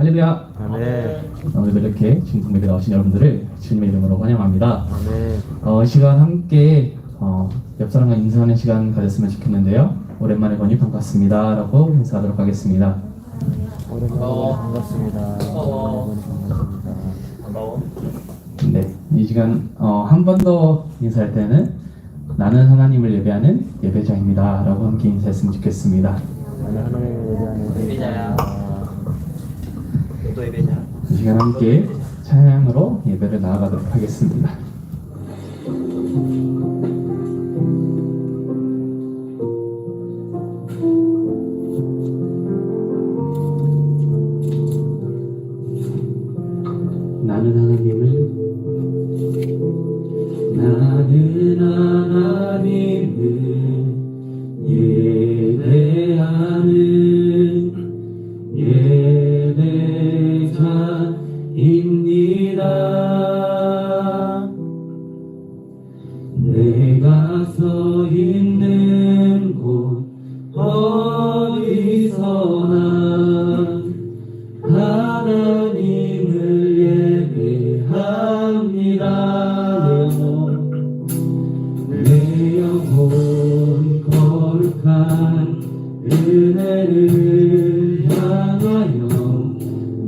할렐루야. 아멘. 오늘도 이렇게 중풍 예배 나오신 여러분들을 주님의 이름으로 환영합니다. 아멘. 이 시간 함께 옆 사람과 인사하는 시간 가졌으면 좋겠는데요. 오랜만에 보니 반갑습니다 라고 인사하도록 하겠습니다. 오랜만에 반갑습니다. 반가워. 네, 이 시간 한 번 더 인사할 때는 나는 하나님을 예배하는 예배자입니다 라고 함께 인사했으면 좋겠습니다. 나는 하나님을 예배하는 예배자야. 또 예배자. 이 시간 함께 찬양으로 예배를 나아가도록 하겠습니다. 나는 하나님을 예배하는 예배자입니다. 내가 서 있는 곳 어디서나 하나님을 예배합니다. 내 영혼 거룩한 은혜를 향하여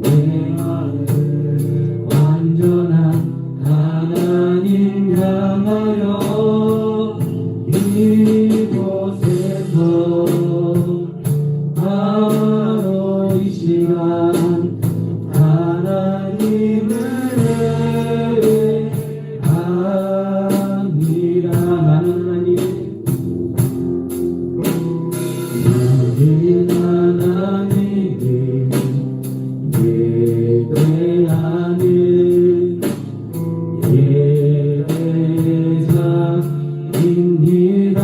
내 마음을 완전한 하나님 향하여 이곳에서 바로 이 시간 하나님을 예배합니다. 나는 하나님을 예배하는 예배자입니다.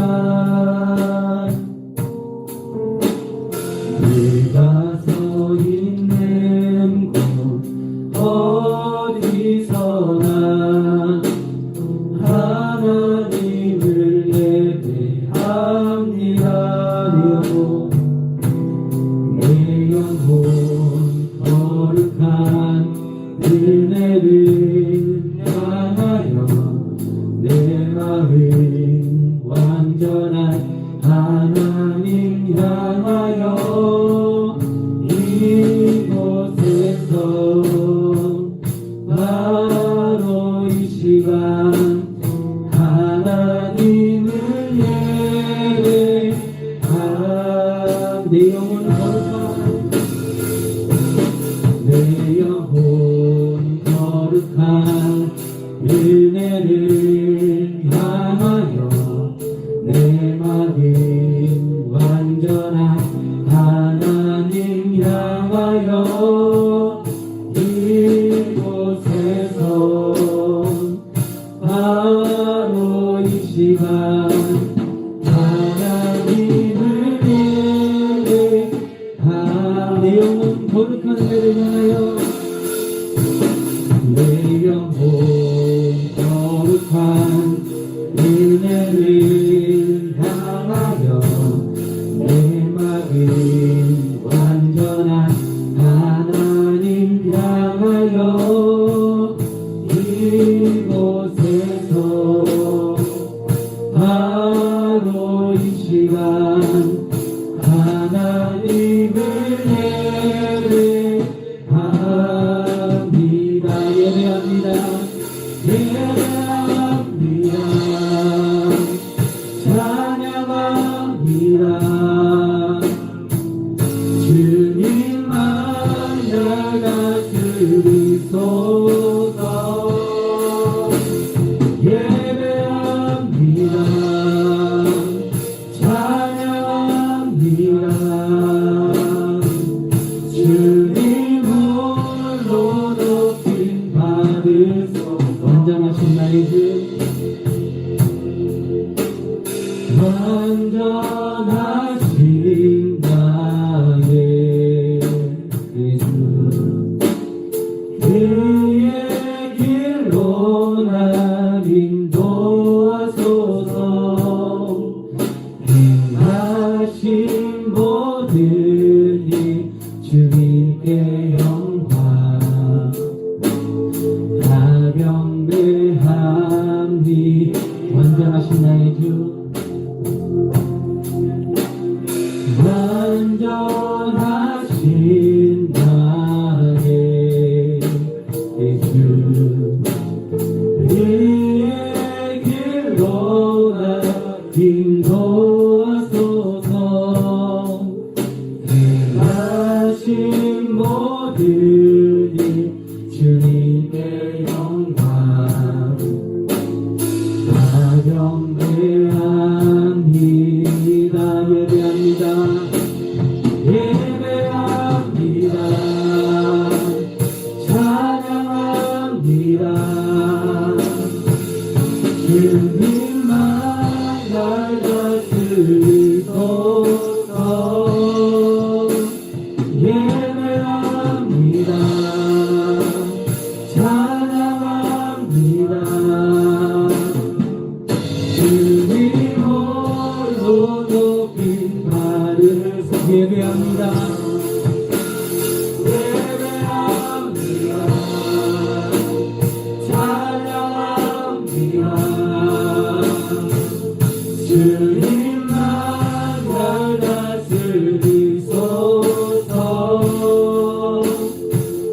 내가 서 있는 곳 어디서나 하나님을 예배합니다. 내 영혼 거룩한 은혜를 향하여 내 마음 완전한 하나님 향하여 이곳에서 바로 이 시간 하나님을 예배합니다. 내 영혼 거룩한 은혜를 향하여 내 마음 완전한 하나님 향하여 이곳에서 바로 이 시간 하나님을 예배합니다. 내 영혼 거룩한 은혜를 향하여 내 영혼 거룩한 은혜를 향하여 내 마음 완전한 하나님 향하여 이곳에서 바로 이 시간 하나님을 예배합니다. 찬양합니다. 주님만 나가주소서. 예배합니다. 찬양합니다. 주님 홀로 높임 받으소. 완전하신 나의 주 완전하신 나의 예수 그의 길로 날 인도하소서. 행하신 모든 일 주님께 영광 완전하신 나의 예수 우리의 길로 나 인도하소서 행하신 모든 일 주님의 영광 예배합니다 예배합니다 찬양합니다 주님만 날 다스리소서 예배합니다 찬양합니다 주님 홀로 높인 발을 예배합니다 예배합니다 찬양합니다 주님만 날 다스리소서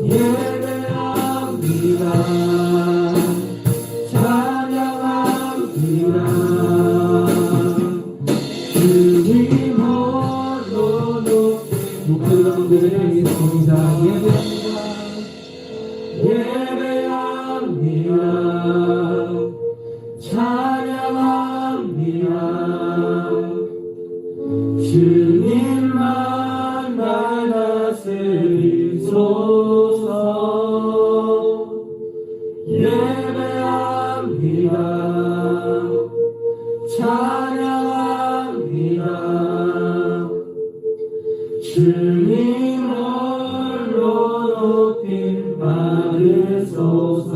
예배합니다 찬양합니다 주님 홀로 높은 목소리 가운데 드리겠습니다 예배합니다 찬양합니다 주님만 날 다스리소서 예배합니다 찬양합니다 주님 홀로 높임 받으소서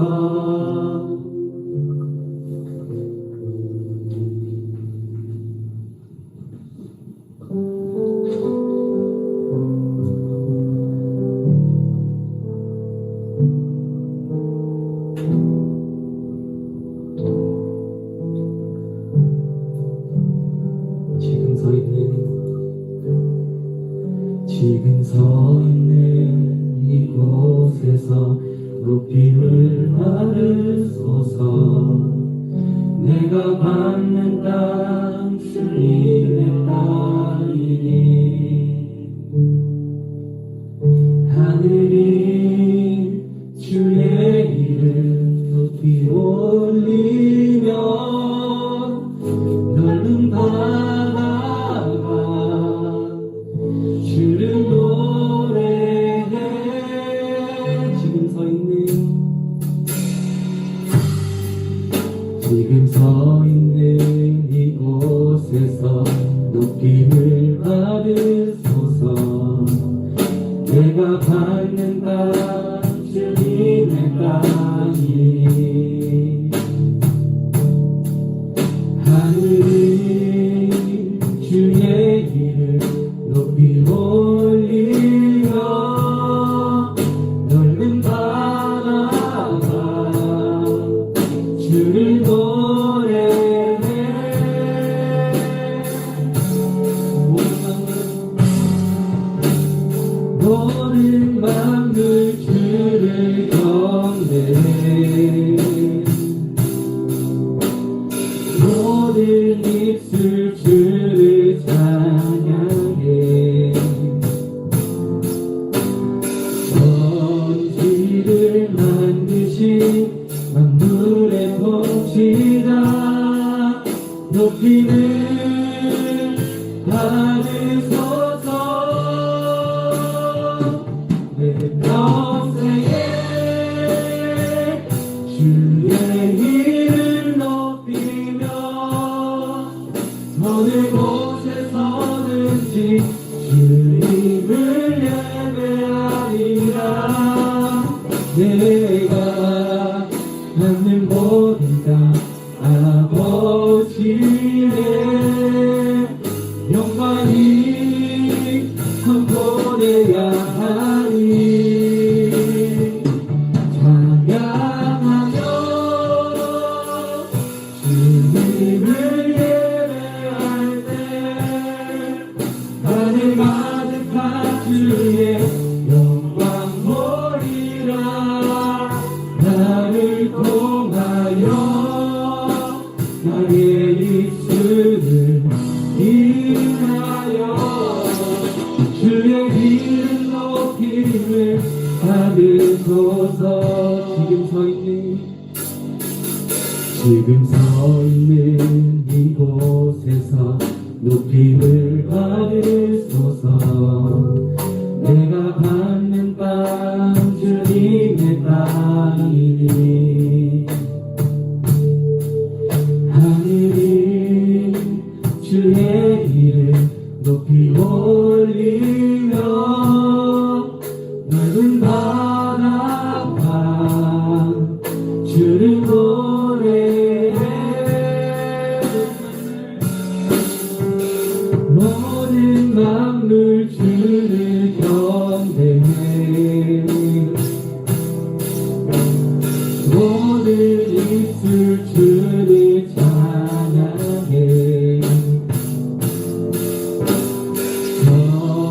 지금 서 있는 이곳에서 높임을 받으소서 내가 받는 땅 주님의 땅이니 하늘이 주의 이름 높이 올리며 넓은 바다가 주를 노래해 지금 서 있는 이곳에서 높임을 받으소서 내가 받는 땅 주님의 땅이니 하늘이 주의 이름 높이 올리며 넓은 바다가 주를 노래해 모든 만물 주를 경배해 모든 입술 주를 찬양해 천지를 만드신 만물의 통치자 높임을 받으소서 내 평생에 주의 이름 높이며 어느 곳에서든지 주님을 예배하리라 내가 받는 모든 땅 아버지의 영광이 선포되야 하니 찬양하며 주님을 예배할 때 하늘 하늘 가득한 주의 영광 보리라. 나를 통하여 나의 입술을 인하여 주의 이름 높임을 받으소서. 지금 서 있는 이곳에서 높임을 받으소서. 내가 받는 빵 주님의 빵이니 하늘이 주의 이름 높이 올리며 넓은 바다가 주를 노래해. 모든 만물 주를 경배해. 모든 입술 주를 찬양해.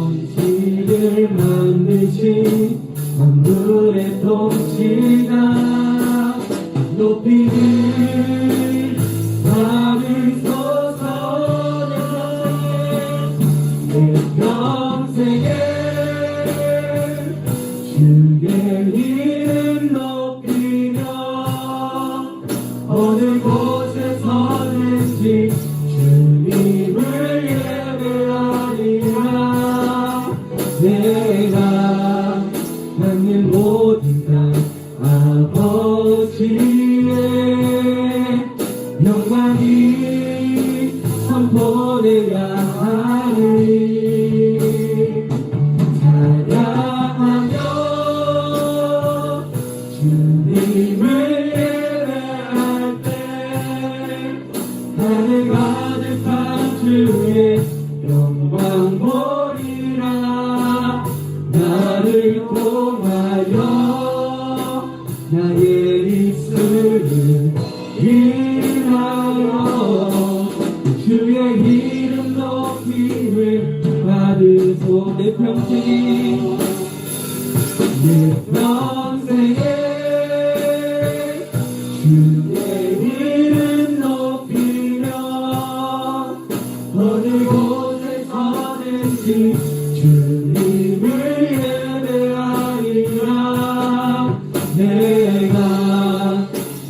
천지를 만드신 만물의 통치자 높이를 받으소서. 내 평생에 주의 이름 높이며 어느 곳에 서든지 주님을 예배하리라. 내가 받는 모든 땅 아버지의 영광이 선포되야 하리. 찬양하며 주님을 예배할 때 하늘 가득한 주의 영광 보리라. 나를 통하여 나의 입술을 인하여 주의 이름 높임을 받으소. 내 평생에 주의 이름 높이며 어느 곳에 서든지 주님을 예배하리라. 내가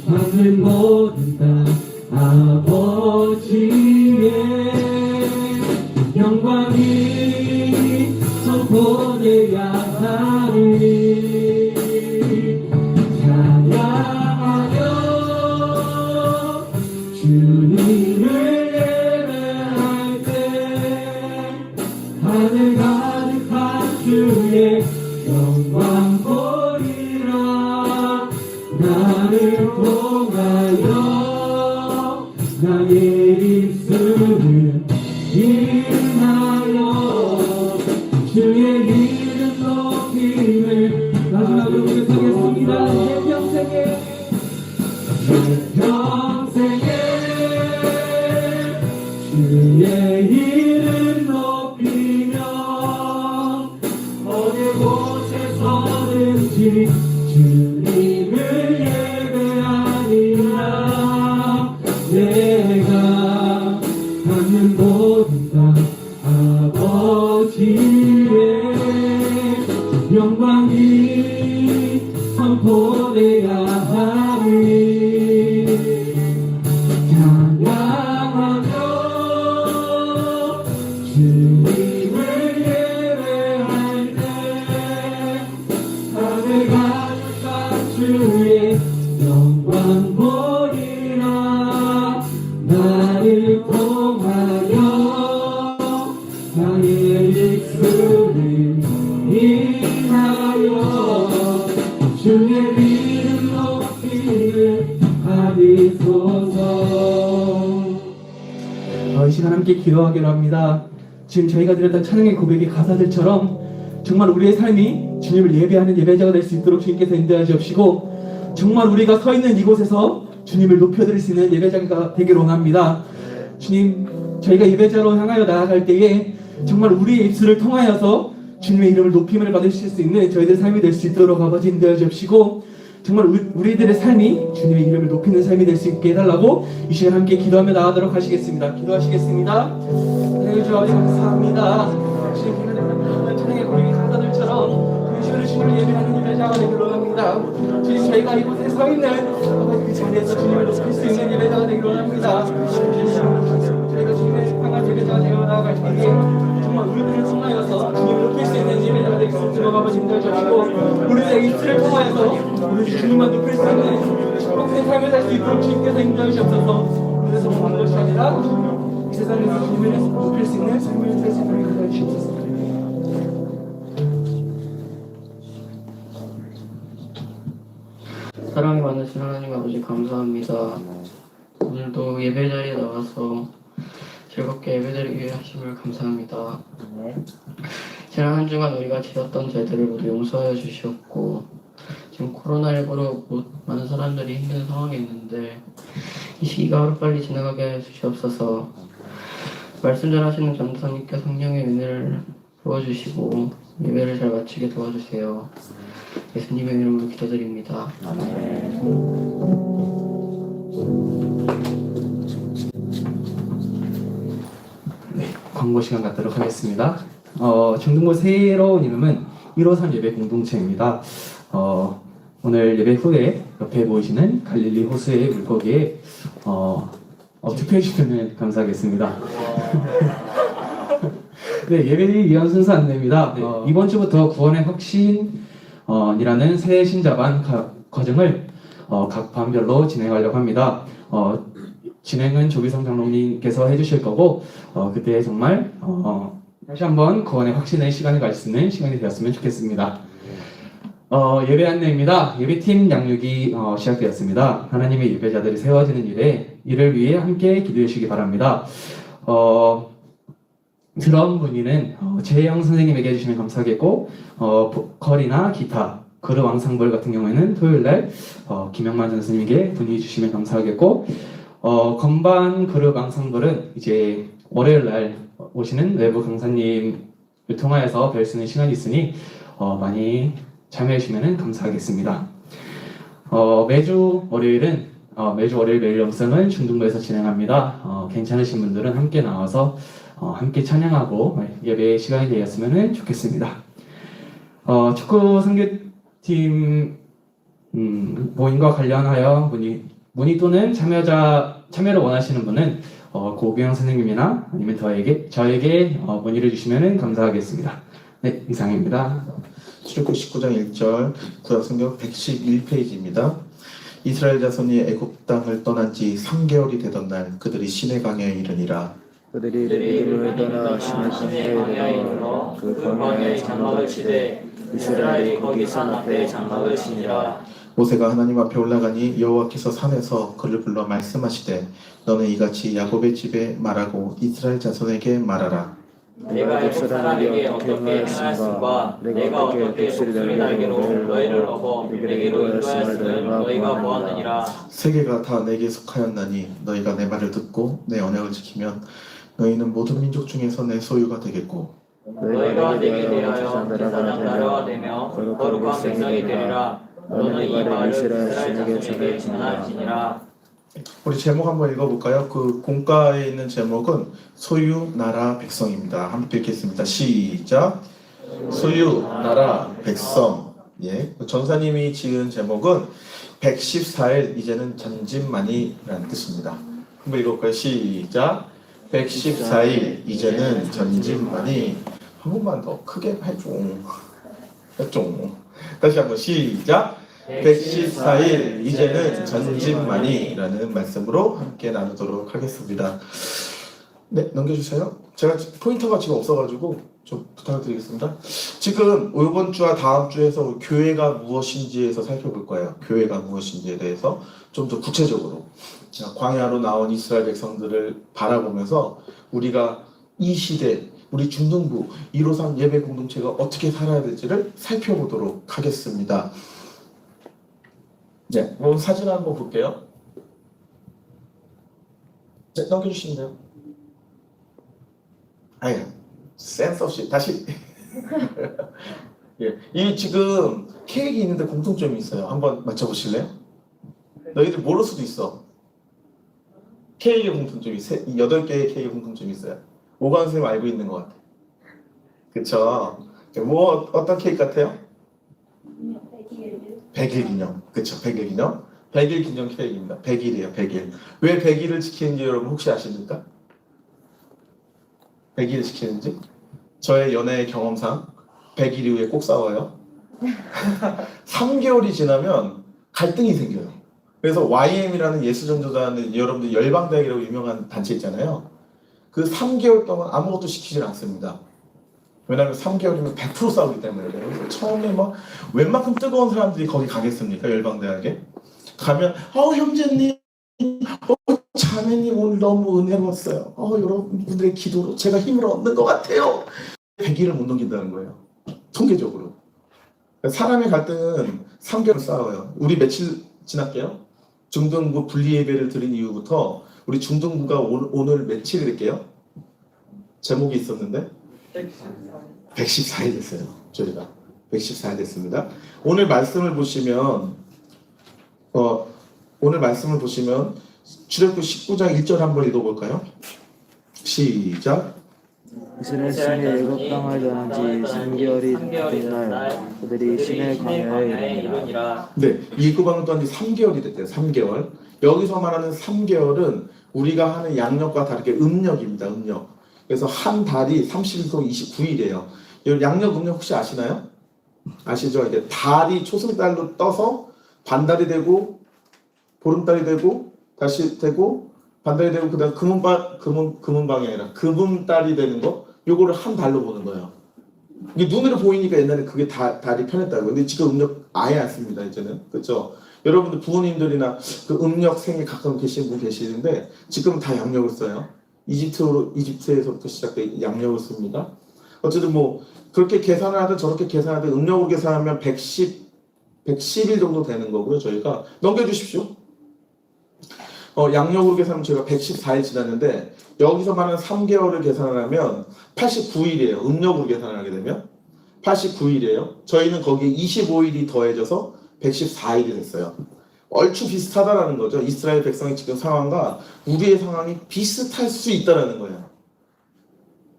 받는 모든 땅 아버지의 영광이 선포되야 하리. 찬양하며 주님을 예배할 때 하늘 가득한 주의 영광 보리라. 나를 통하여 나의 입술을 인하여 주의 이름 높임을 마지막으로 고백하겠습니다. 내 평생에 주의 이름 높이며 어느 곳에 서든지 주님을 예배하리라. 내가 받는 모든 땅 아버지의 영광이 선포되야 하리. 찬양하며 주님을 예배할 때 하늘 가득한 주의 영광 보리라. 나를 통하여 나의 입술을 인하여 주의 이름 높이를 받으소서. 이 시간 함께 기도하기로 합니다. 지금 저희가 드렸던 찬양의 고백의 가사들처럼 정말 우리의 삶이 주님을 예배하는 예배자가 될 수 있도록 주님께서 인도하여 주옵시고, 정말 우리가 서 있는 이곳에서 주님을 높여드릴 수 있는 예배자가 되기를 원합니다. 주님, 저희가 예배자로 향하여 나아갈 때에 정말 우리의 입술을 통하여서 주님의 이름을 높임을 받으실 수 있는 저희들 삶이 될 수 있도록 아버지 인도해 주시고 정말 우리들의 삶이 주님의 이름을 높이는 삶이 될 수 있게 해달라고 이 시간 함께 기도하며 나가도록 하시겠습니다. 기도하시겠습니다. 하나님 주 아버지 감사합니다. 주님 찬양의 고백의 강사들처럼 중심으로 주님을 예배하는 예배자가 되기로 합니다. 주님 저희가 이곳에 서 있는 그 자리에서 주님을 높일 수 있는 예배자가 되기로 합니다. 저희가 주님의 향한 예배자가 되어 나아갈 때에 정말 우리들을 통하여서 주님을 높일 수 있는 예배자가 될 수 있도록 아버지 인도해 주시고 우리의 입술을 통하여서 우리 주님만 높일 수 있는 축복된 삶을 살 수 있도록 주님께서 인도해 주옵소서. 그래서 한 것이 아니라 이 세상에서 주님을 높일 수 있는 삶을 살 수 있도록 인도해 주옵소서. 사랑이 많으신 하나님 아버지 감사합니다. 오늘도 예배 자리에 나와서 즐겁게 예배드리게 하심을 감사합니다. 지난 한 주간 우리가 지었던 죄들을 모두 용서하여 주시옵고 지금 코로나19로 많은 사람들이 힘든 상황에 있는데 이 시기가 하루빨리 지나가게 해 주시옵소서. 말씀 전하시는 전도사님께 성령의 은혜를 부어주시고 예배를 잘 마치게 도와주세요. 예수님의 이름으로 기도드립니다. 네, 광고 시간 갖도록 하겠습니다. 중등부 새로운 이름은 153 예배 공동체입니다. 오늘 예배 후에 옆에 보이시는 갈릴리 호수의 물고기에 투표해 주시면 감사하겠습니다. 네, 예배를 위한 순서 안내입니다. 이번 주부터 구원의 확신이라는 새 신자반 과정을 각 반별로 진행하려고 합니다. 진행은 조비성 장로님께서 해주실 거고 그때 정말 다시 한번 구원의 확신의 시간을 가질 수 있는 시간이 되었으면 좋겠습니다. 예배 안내입니다. 예배팀 양육이 시작되었습니다. 하나님의 예배자들이 세워지는 이를 위해 함께 기도해 주시기 바랍니다. 드럼 문의는 재영 선생님에게 해주시면 감사하겠고 보컬이나 기타, 그룹 앙상블 같은 경우에는 토요일날 김영만 선생님에게 문의해 주시면 감사하겠고 건반 그룹 앙상블은 이제 월요일날 오시는 외부 강사님을 통하여서 뵐 수 있는 시간이 있으니 많이 참여해 주시면 감사하겠습니다. 매주 월요일 매일 영성은 중등부에서 진행합니다. 괜찮으신 분들은 함께 나와서 함께 찬양하고 예배 시간이 되었으면 좋겠습니다. 축구 선교팀 모임과 관련하여 문의 또는 참여를 원하시는 분은 고규영 선생님이나 아니면 저에게 문의를 주시면 감사하겠습니다. 네, 이상입니다. 출애굽 19장 1절 구약성경 111페이지입니다. 이스라엘 자손이 애굽 땅을 떠난 지 3개월이 되던 날 그들이 시내강에 이르니라. 그들이 믿음을 떠나 시내강에 이르러 그 광야에 장막을 치되 이스라엘이 거기 산 앞에 장막을 치니라. 모세가 하나님 앞에 올라가니 여호와께서 산에서 그를 불러 말씀하시되 너는 이같이 야곱의 집에 말하고 이스라엘 자손에게 말하라. 내가 애굽 사람에게 어떻게 행하였음과 내가 어떻게 독수리 날개로 너희를 업어 내게로 인도하였음을 너희가 보았느니라. 세계가 다 내게 속하였나니 너희가 내 말을 듣고 내 언약을 지키면 너희는 모든 민족 중에서 내 소유가 되겠고 너희가 내게 대하여 제사장 나라가 되며 거룩한 백성이 되리라. 너는 이 말을 이스라엘 자손에게 전할지니라. 우리 제목 한번 읽어볼까요? 그 공가에 있는 제목은 소유, 나라, 백성입니다. 함께 읽겠습니다. 시작. 소유, 나라, 백성. 예, 전사님이 지은 제목은 114일 이제는 전진만이라는 뜻입니다. 한번 읽어볼까요? 시작. 114일 이제는 전진만이. 한 번만 더 크게 해줘. 다시 한번 시작. 114일 이제는 전진만이라는 말씀으로 함께 나누도록 하겠습니다. 네, 넘겨주세요. 제가 포인터가 지금 없어가지고 좀 부탁드리겠습니다. 지금 이번 주와 다음 주에서 교회가 무엇인지에서 살펴볼 거예요. 교회가 무엇인지에 대해서 좀 더 구체적으로 광야로 나온 이스라엘 백성들을 바라보면서 우리가 이 시대 우리 중등부 153 예배 공동체가 어떻게 살아야 될지를 살펴보도록 하겠습니다. 네, 그럼 사진 한번 볼게요. 네, 넘겨주시면 돼요. 센스 없이 다시. 예, 이 지금 케이크 있는데 공통점이 있어요. 한번 맞춰보실래요? 너희들 모를 수도 있어. 케이크의 공통점이 8개의 케이크 공통점이 있어요. 오관 선생님 알고 있는 것 같아. 그쵸? 뭐 어떤 케이크 같아요? 100일 기념. 그쵸? 100일 기념. 100일 기념 케이크입니다. 100일이에요. 100일. 왜 100일을 지키는지 여러분 혹시 아십니까? 100일을 지키는지? 저의 연애의 경험상 100일 이후에 꼭 싸워요. 3개월이 지나면 갈등이 생겨요. 그래서 YM이라는 예수전도단은 여러분들 열방대학이라고 유명한 단체 있잖아요. 그 3개월 동안 아무것도 시키질 않습니다. 왜냐하면 3개월이면 100% 싸우기 때문에 그래요. 처음에 막 웬만큼 뜨거운 사람들이 거기 가겠습니까? 열방대학에 가면 형제님, 자매님 오늘 너무 은혜로웠어요. 여러분들의 기도로 제가 힘을 얻는 것 같아요. 100일을 못 넘긴다는 거예요. 통계적으로. 사람의 갈등은 3개월 싸워요. 우리 며칠 지났게요? 중등부 분리 예배를 드린 이후부터 우리 중등부가 오늘 며칠일게요? 제목이 있었는데 114일 됐어요. 저희가 114일 됐습니다. 오늘 말씀을 보시면 출애굽기 19장 1절 한번 읽어볼까요? 시작. 이스라엘 신이 애굽 땅을 떠난 지 3개월이 된 날 그들이 신의 광야에 이르니라. 네, 이구방을 떠난 지 3개월이 됐대요. 3개월. 여기서 말하는 3개월은 우리가 하는 양력과 다르게 음력입니다. 음력. 그래서 한 달이 30일동 29일이에요. 양력 음력 혹시 아시나요? 아시죠? 이제 달이 초승달로 떠서 반달이 되고 보름달이 되고 다시 되고 반달이 되고 그다음 금은방이 아니라 금음달이 되는 거 요거를 한 달로 보는 거예요. 이게 눈으로 보이니까 옛날에 그게 달이 편했다고. 근데 지금 음력 아예 안 씁니다. 이제는. 그렇죠? 여러분들 부모님들이나 그 음력 생일 가끔 계신 분 계시는데 지금은 다 양력을 써요. 이집트에서부터 시작된 양력을 씁니다. 어쨌든 뭐 그렇게 계산을 하든 저렇게 계산하든 음력으로 계산하면 110일 정도 되는 거고요. 저희가 넘겨주십시오. 양력으로 계산하면 저희가 114일 지났는데 여기서 말하는 3개월을 계산을 하면 89일이에요. 음력으로 계산을 하게 되면 89일이에요. 저희는 거기에 25일이 더해져서 114일이 됐어요. 얼추 비슷하다라는 거죠. 이스라엘 백성의 지금 상황과 우리의 상황이 비슷할 수 있다라는 거예요.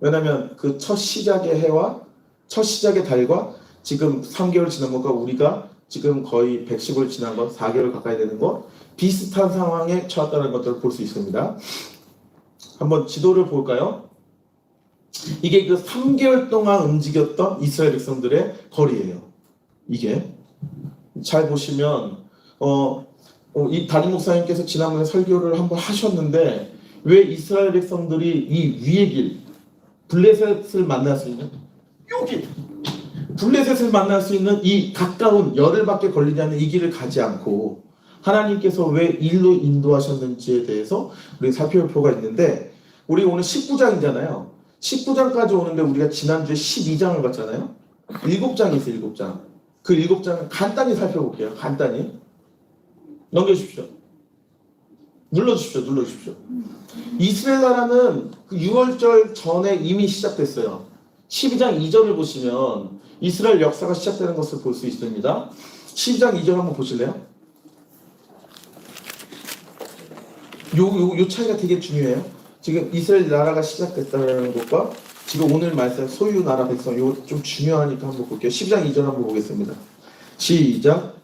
왜냐하면 그 첫 시작의 해와 첫 시작의 달과 지금 3개월 지난 것과 우리가 지금 거의 110을 지난 것, 4개월 가까이 되는 것 비슷한 상황에 처했다는 것들을 볼 수 있습니다. 한번 지도를 볼까요? 이게 그 3개월 동안 움직였던 이스라엘 백성들의 거리예요. 이게 잘 보시면 이 담임 목사님께서 지난번에 설교를 한번 하셨는데 왜 이스라엘 백성들이 이 위의 길 블레셋을 만날 수 있는 여기 블레셋을 만날 수 있는 이 가까운 열흘밖에 걸리지 않는 이 길을 가지 않고 하나님께서 왜 일로 인도하셨는지에 대해서 우리 살펴볼 필요가 있는데 우리 오늘 19장이잖아요. 19장까지 오는데 우리가 지난주에 12장을 봤잖아요. 7장이 있어요. 7장. 그 7장을 간단히 살펴볼게요. 간단히. 넘겨주십시오. 눌러주십시오. 이스라엘 나라는 그 6월절 전에 이미 시작됐어요. 12장 2절을 보시면 이스라엘 역사가 시작되는 것을 볼 수 있습니다. 12장 2절 한번 보실래요? 요 차이가 되게 중요해요. 지금 이스라엘 나라가 시작됐다는 것과 지금 오늘 말씀 소유 나라 백성 요 좀 중요하니까 한번 볼게요. 12장 2절 한번 보겠습니다. 시작.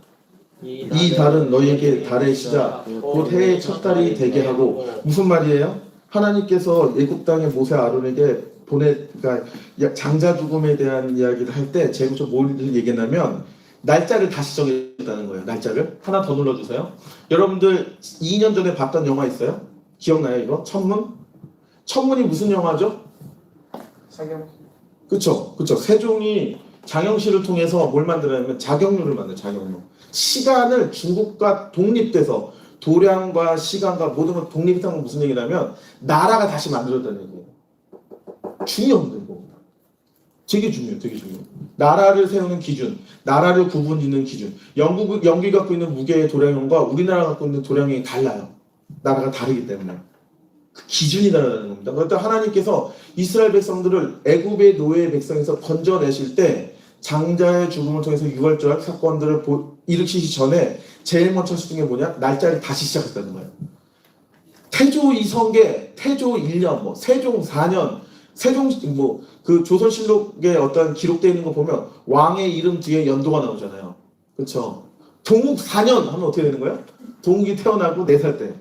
이 달은 너희에게 달의 시작 곧 해의 첫 달이 되게 하고 무슨 말이에요? 하나님께서 애굽 땅의 모세 아론에게 그러니까 장자 죽음에 대한 이야기를 할 때 제가 뭘 얘기했냐면 날짜를 다시 정했다는 거예요. 날짜를 하나 더 눌러주세요. 여러분들 2년 전에 봤던 영화 있어요? 기억나요 이거? 천문? 천문이 무슨 영화죠? 그쵸. 세종이 장영실을 통해서 뭘 만들었냐면 자경루를 만들어요. 자경루. 시간을 중국과 독립돼서 도량과 시간과 모든 걸 독립했다는 건 무슨 얘기냐면 나라가 다시 만들어졌다는 얘기예요. 중요합니다. 이거. 되게 중요해요. 나라를 세우는 기준, 나라를 구분짓는 기준. 영국이 갖고 있는 무게의 도량형과 우리나라가 갖고 있는 도량형이 달라요. 나라가 다르기 때문에. 그 기준이 다르다는 겁니다. 그런데 하나님께서 이스라엘 백성들을 애굽의 노예 백성에서 건져내실 때 장자의 죽음을 통해서 유월절 사건들을 일으키기 전에 제일 먼저 하신 게 뭐냐? 날짜를 다시 시작했다는 거예요. 태조 이성계, 태조 1년, 뭐 세종 4년, 세종 뭐 그 조선실록에 어떤 기록되어 있는 거 보면 왕의 이름 뒤에 연도가 나오잖아요. 그렇죠? 동욱 4년 하면 어떻게 되는 거예요? 동욱이 태어나고 4살 때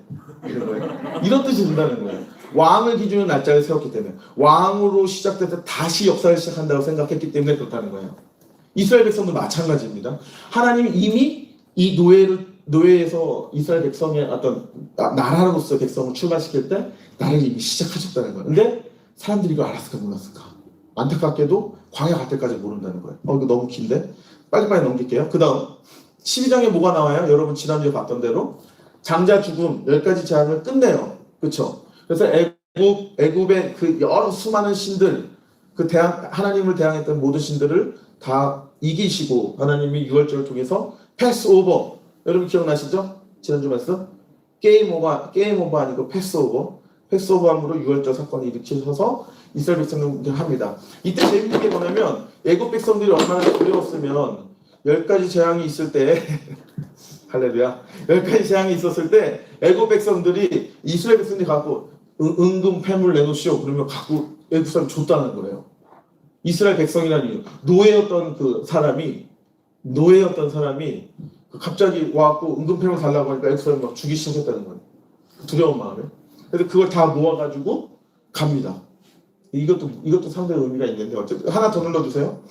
이런 거예요. 이런 뜻이 된다는 거예요. 왕을 기준으로 날짜를 세웠기 때문에 왕으로 시작될 때 다시 역사를 시작한다고 생각했기 때문에 그렇다는 거예요. 이스라엘 백성도 마찬가지입니다. 하나님이 이미 이 노예에서 이스라엘 백성의 어떤 나라로서 백성을 출발시킬 때 나를 이미 시작하셨다는 거예요. 근데 사람들이 이걸 알았을까 몰랐을까? 안타깝게도 광야 갈 때까지 모른다는 거예요. 이거 너무 긴데? 빨리빨리 넘길게요. 그 다음 12장에 뭐가 나와요? 여러분 지난주에 봤던 대로 장자 죽음 10가지 재앙을 끝내요. 그렇죠? 그래서 애굽의 그 여러 수많은 신들 하나님을 대항했던 모든 신들을 다 이기시고 하나님이 유월절을 통해서 패스오버 여러분 기억나시죠? 지난주 말씀 게임 오버 아니고 패스오버함으로 유월절 사건이 일으켜서 이스라엘 백성들 합니다. 이때 재밌는 게 뭐냐면 애굽 백성들이 얼마나 두려웠으면 10가지 재앙이 있을 때 할렐루야 10가지 재앙이 있었을 때 애굽 백성들이 이스라엘 백성들이 갖고 은금 패물 내놓으시오 그러면 갖고 애굽 사람 줬다는 거예요. 이스라엘 백성이라니 노예였던 사람이 갑자기 와갖고 은금 패물 달라고 하니까 애굽 사람 막 죽이기 시작했다는 거예요. 두려운 마음에. 그래서 그걸 다 모아가지고 갑니다. 이것도 상당히 의미가 있는데 어쨌든 하나 더 눌러주세요.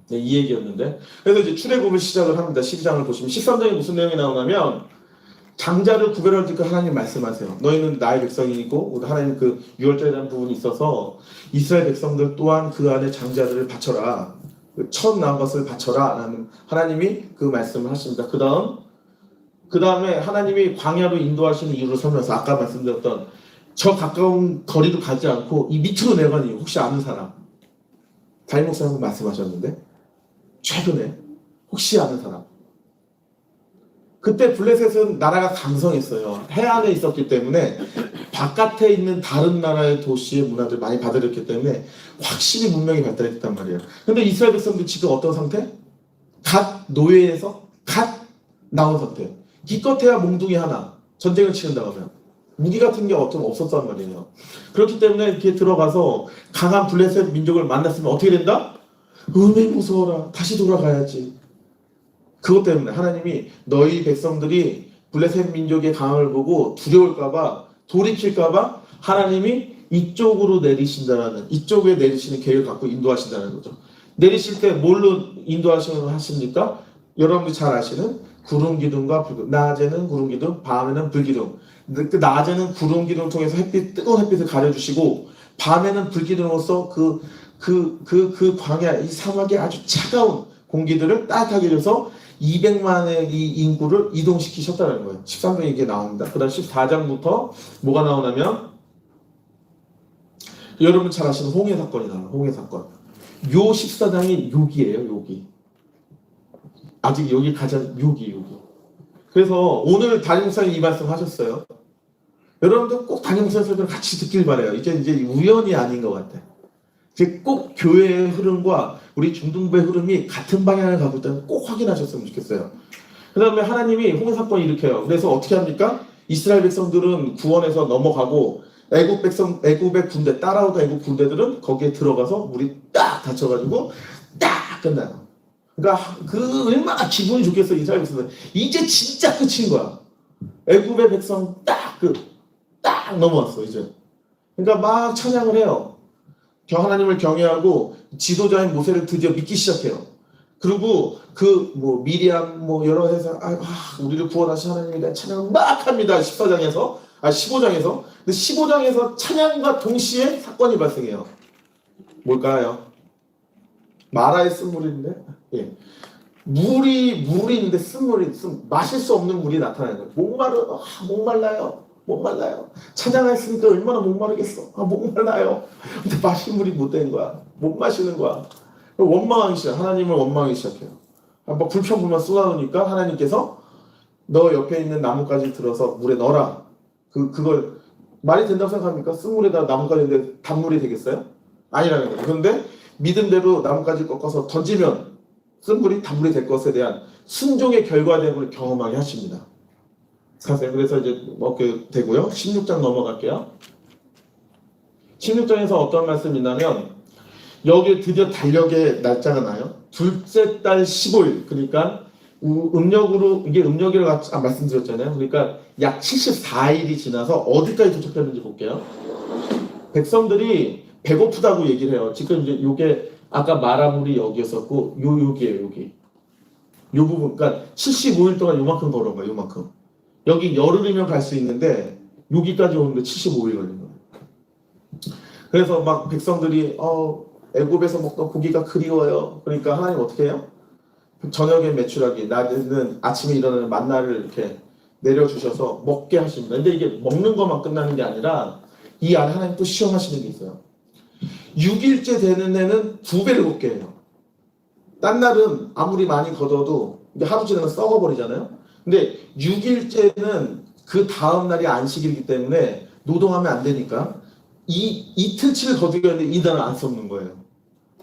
네, 이 얘기였는데 그래서 이제 출애굽을 시작을 합니다. 12장을 보시면 13장에 무슨 내용이 나오냐면 장자를 구별할 때 하나님 말씀하세요. 너희는 나의 백성이고 하나님 그 유월절이라는 부분이 있어서 이스라엘 백성들 또한 그 안에 장자들을 바쳐라. 첫 나온 것을 바쳐라 라는 하나님이 그 말씀을 하십니다. 그 다음에 하나님이 광야로 인도하시는 이유를 설명해서 아까 말씀드렸던 저 가까운 거리로 가지 않고 이 밑으로 내려가는 이유 혹시 아는 사람? 담임 목사님 말씀하셨는데 최근에 혹시 아는 사람? 그때 블레셋은 나라가 강성했어요. 해안에 있었기 때문에 바깥에 있는 다른 나라의 도시의 문화들 많이 받아들였기 때문에 확실히 문명이 발달했단 말이에요. 근데 이스라엘 백성들 지금 어떤 상태? 갓 노예에서 갓 나온 상태. 기껏해야 몽둥이 하나 전쟁을 치른다고 하면 무기 같은 게 없었단 말이에요. 그렇기 때문에 이렇게 들어가서 강한 블레셋 민족을 만났으면 어떻게 된다? 무서워라. 다시 돌아가야지. 그것 때문에 하나님이 너희 백성들이 블레셋 민족의 강함을 보고 두려울까봐 돌이킬까봐 하나님이 이쪽으로 내리신다라는 이쪽에 내리시는 계획을 갖고 인도하신다는 거죠. 내리실 때 뭘로 인도하십니까? 여러분들이 잘 아시는 구름 기둥과 불 기둥. 낮에는 구름 기둥, 밤에는 불 기둥. 그 낮에는 구름 기둥을 통해서 뜨거운 햇빛을 가려주시고 밤에는 불 기둥으로서 그 광야 이 사막의 아주 차가운 공기들을 따뜻하게 해줘서 200만의 이 인구를 이동시키셨다는 거예요. 13장에 이게 나옵니다. 그 다음 14장부터 뭐가 나오냐면 여러분 잘 아시는 홍해 사건이 나와요. 홍해 사건. 요 14장이 여기예요. 여기. 아직 여기 가장 여기. 그래서 오늘 담임 목사님 이 말씀 하셨어요. 여러분들 꼭 담임 목사님들 같이 듣길 바래요. 이제 우연이 아닌 것 같아. 이제 꼭 교회의 흐름과 우리 중등부의 흐름이 같은 방향을 가고 있다는 꼭 확인하셨으면 좋겠어요. 그 다음에 하나님이 홍해 사건을 일으켜요. 그래서 어떻게 합니까? 이스라엘 백성들은 구원에서 넘어가고 애굽의 군대 따라오던 애굽 군대들은 거기에 들어가서 물이 딱 닫혀가지고 딱 끝나요. 그러니까 얼마나 기분이 좋겠어 이스라엘 백성들. 이제 진짜 끝인 거야. 애굽의 백성 딱 넘어왔어 이제. 그러니까 막 찬양을 해요. 하나님을 경외하고 지도자인 모세를 드디어 믿기 시작해요. 그리고 미리암 여러 해서 우리를 구원하신 하나님에 대한 찬양을 막 합니다. 15장에서. 근데 15장에서 찬양과 동시에 사건이 발생해요. 뭘까요? 마라의 쓴물인데 물이 있는데 마실 수 없는 물이 나타나는 거예요. 못 말라요. 찬양했으니까 얼마나 못 마르겠어. 못 말라요. 근데 마실 물이 못 되는 거야. 못 마시는 거야. 원망하기 시작. 하나님을 원망하기 시작해요. 막 불평불만 쏟아놓으니까 하나님께서 너 옆에 있는 나뭇가지 들어서 물에 넣어라. 그걸 말이 된다고 생각합니까? 쓴물에다 나뭇가지인데 단물이 되겠어요? 아니라는 거예요. 그런데 믿음대로 나뭇가지 꺾어서 던지면 쓴물이 단물이 될 것에 대한 순종의 결과됨을 경험하게 하십니다. 가세요. 그래서 이제 먹게 되고요. 16장 넘어갈게요. 16장에서 어떤 말씀이 있냐면 여기에 드디어 달력의 날짜가 나요. 둘째 달 15일. 그러니까 음력으로 이게 음력이라고 아까 말씀드렸잖아요. 그러니까 약 74일이 지나서 어디까지 도착했는지 볼게요. 백성들이 배고프다고 얘기를 해요. 지금 이제 요게 아까 마라물이 여기였었고 여기에요. 여기. 요 부분. 그러니까 75일 동안 요만큼 걸어온 거예요. 요만큼. 여기 열흘이면 갈 수 있는데 여기까지 오는데 75일 걸린 거예요. 그래서 막 백성들이 애굽에서 먹던 고기가 그리워요. 그러니까 하나님 어떻게 해요? 저녁에 매출하기, 낮에는 아침에 일어나는 만나를 이렇게 내려주셔서 먹게 하십니다. 근데 이게 먹는 것만 끝나는 게 아니라 이 안에 하나님 또 시험하시는 게 있어요. 6일째 되는 애는 2배를 걷게 해요. 딴 날은 아무리 많이 걷어도 이게 하루 지나면 썩어버리잖아요. 근데 6일째는 그 다음 날이 안식일이기 때문에 노동하면 안 되니까 이틀치를 거두게 하는데 이 날은 안 썩는 거예요.